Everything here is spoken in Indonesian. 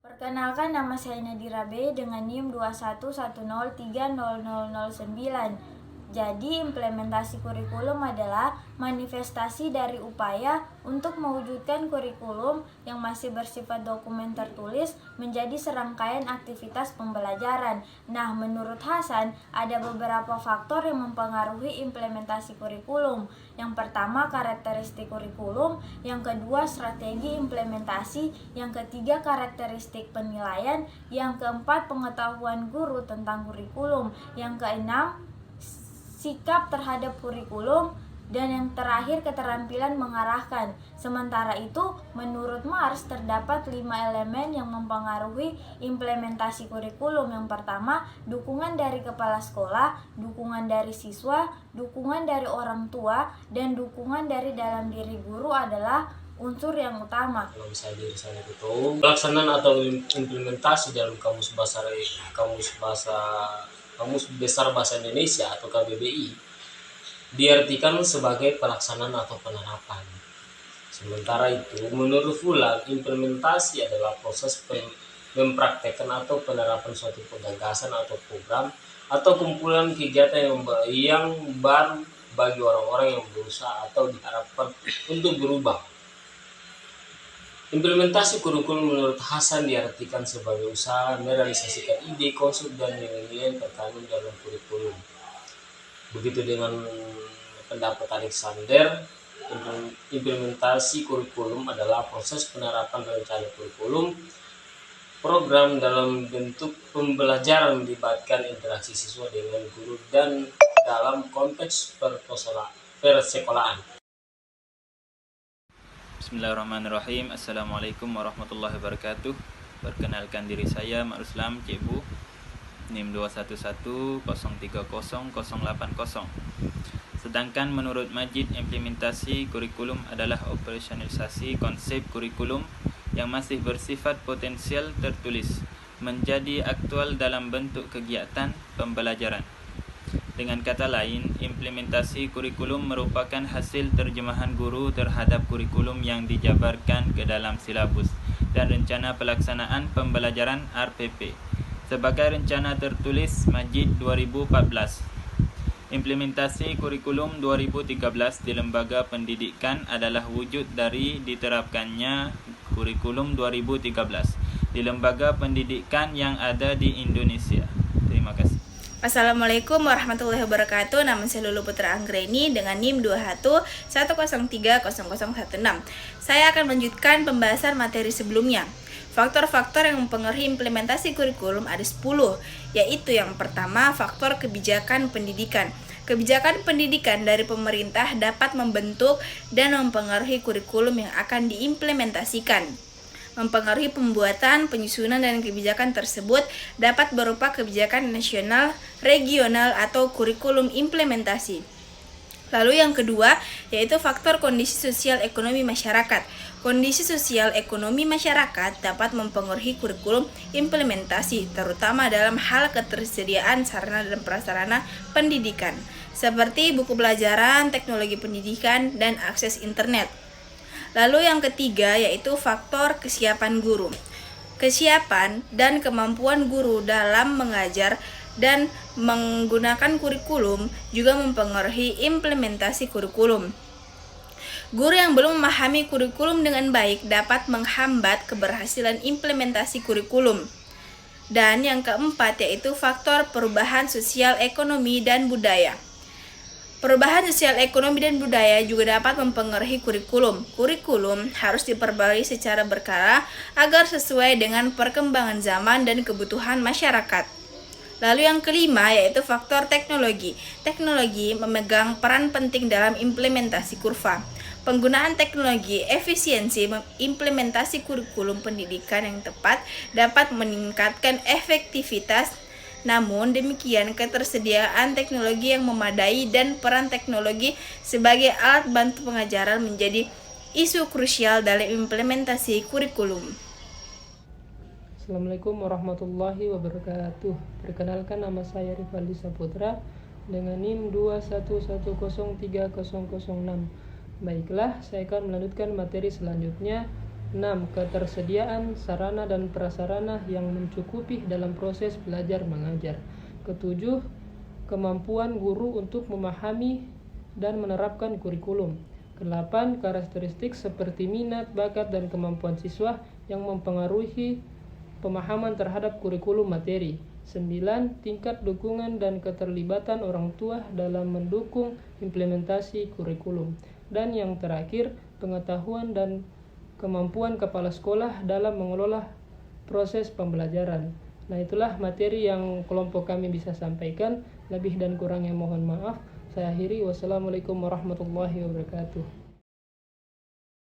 Perkenalkan, nama saya Nadira B dengan NIM 2110300009. Jadi, implementasi kurikulum adalah manifestasi dari upaya untuk mewujudkan kurikulum yang masih bersifat dokumen tertulis menjadi serangkaian aktivitas pembelajaran. Nah, menurut Hasan, ada beberapa faktor yang mempengaruhi implementasi kurikulum. Yang pertama, karakteristik kurikulum. Yang kedua, strategi implementasi. Yang ketiga, karakteristik penilaian. Yang keempat, pengetahuan guru tentang kurikulum. Yang keenam, sikap terhadap kurikulum. Dan yang terakhir, keterampilan mengarahkan. Sementara itu, menurut Mars terdapat 5 elemen yang mempengaruhi implementasi kurikulum. Yang pertama, dukungan dari kepala sekolah, dukungan dari siswa, dukungan dari orang tua, dan dukungan dari dalam diri guru adalah unsur yang utama. Kalau misalnya diri saya itu pelaksanaan atau implementasi dalam kamus besar bahasa Indonesia atau KBBI diartikan sebagai pelaksanaan atau penerapan. Sementara itu, menurut Fulan, implementasi adalah proses mempraktekkan atau penerapan suatu gagasan atau program atau kumpulan kegiatan yang baru bagi orang-orang yang berusaha atau diharapkan untuk berubah. Implementasi kurikulum menurut Hasan diartikan sebagai usaha merealisasikan ide, konsep, dan nilai-nilai yang terkandung dalam kurikulum. Begitu dengan pendapat Alexander, implementasi kurikulum adalah proses penerapan rencana kurikulum program dalam bentuk pembelajaran melibatkan interaksi siswa dengan guru dan dalam konteks persekolahan. Bismillahirrahmanirrahim. Assalamualaikum warahmatullahi wabarakatuh. Perkenalkan diri saya Ma'ruslam Cebu, NIM 2110300080. Sedangkan menurut Majid, implementasi kurikulum adalah operasionalisasi konsep kurikulum yang masih bersifat potensial tertulis menjadi aktual dalam bentuk kegiatan pembelajaran. Dengan kata lain, implementasi kurikulum merupakan hasil terjemahan guru terhadap kurikulum yang dijabarkan ke dalam silabus dan rencana pelaksanaan pembelajaran RPP sebagai rencana tertulis Majid 2014. Implementasi kurikulum 2013 di lembaga pendidikan adalah wujud dari diterapkannya kurikulum 2013 di lembaga pendidikan yang ada di Indonesia. Terima kasih. Assalamualaikum warahmatullahi wabarakatuh. Nama saya Lulu Putra Anggreni dengan NIM 2110300016. Saya akan melanjutkan pembahasan materi sebelumnya. Faktor-faktor yang mempengaruhi implementasi kurikulum ada 10, yaitu yang pertama, faktor kebijakan pendidikan. Kebijakan pendidikan dari pemerintah dapat membentuk dan mempengaruhi kurikulum yang akan diimplementasikan. Mempengaruhi pembuatan, penyusunan, dan kebijakan tersebut dapat berupa kebijakan nasional, regional, atau kurikulum implementasi. Lalu yang kedua, yaitu faktor kondisi sosial ekonomi masyarakat. Kondisi sosial ekonomi masyarakat dapat mempengaruhi kurikulum implementasi, terutama dalam hal ketersediaan sarana dan prasarana pendidikan, seperti buku pelajaran, teknologi pendidikan, dan akses internet. Lalu yang ketiga, yaitu faktor kesiapan guru. Kesiapan dan kemampuan guru dalam mengajar dan menggunakan kurikulum juga mempengaruhi implementasi kurikulum. Guru yang belum memahami kurikulum dengan baik dapat menghambat keberhasilan implementasi kurikulum. Dan yang keempat, yaitu faktor perubahan sosial ekonomi dan budaya. Perubahan sosial ekonomi dan budaya juga dapat mempengaruhi kurikulum. Kurikulum harus diperbarui secara berkala agar sesuai dengan perkembangan zaman dan kebutuhan masyarakat. Lalu yang kelima, yaitu faktor teknologi. Teknologi memegang peran penting dalam implementasi kurva. Penggunaan teknologi, efisiensi implementasi kurikulum pendidikan yang tepat dapat meningkatkan efektivitas. Namun demikian, ketersediaan teknologi yang memadai dan peran teknologi sebagai alat bantu pengajaran menjadi isu krusial dalam implementasi kurikulum. Assalamualaikum warahmatullahi wabarakatuh. Perkenalkan, nama saya Rivaldi Saputra dengan NIM 21103006. Baiklah, saya akan melanjutkan materi selanjutnya, 6. Ketersediaan sarana dan prasarana yang mencukupi dalam proses belajar mengajar. Ketujuh, kemampuan guru untuk memahami dan menerapkan kurikulum. Ke-8, karakteristik seperti minat, bakat, dan kemampuan siswa yang mempengaruhi pemahaman terhadap kurikulum materi. 9. Tingkat dukungan dan keterlibatan orang tua dalam mendukung implementasi kurikulum. Dan yang terakhir, pengetahuan dan kemampuan kepala sekolah dalam mengelola proses pembelajaran. Nah, itulah materi yang kelompok kami bisa sampaikan. Lebih dan kurangnya mohon maaf. Saya akhiri. Wassalamualaikum warahmatullahi wabarakatuh.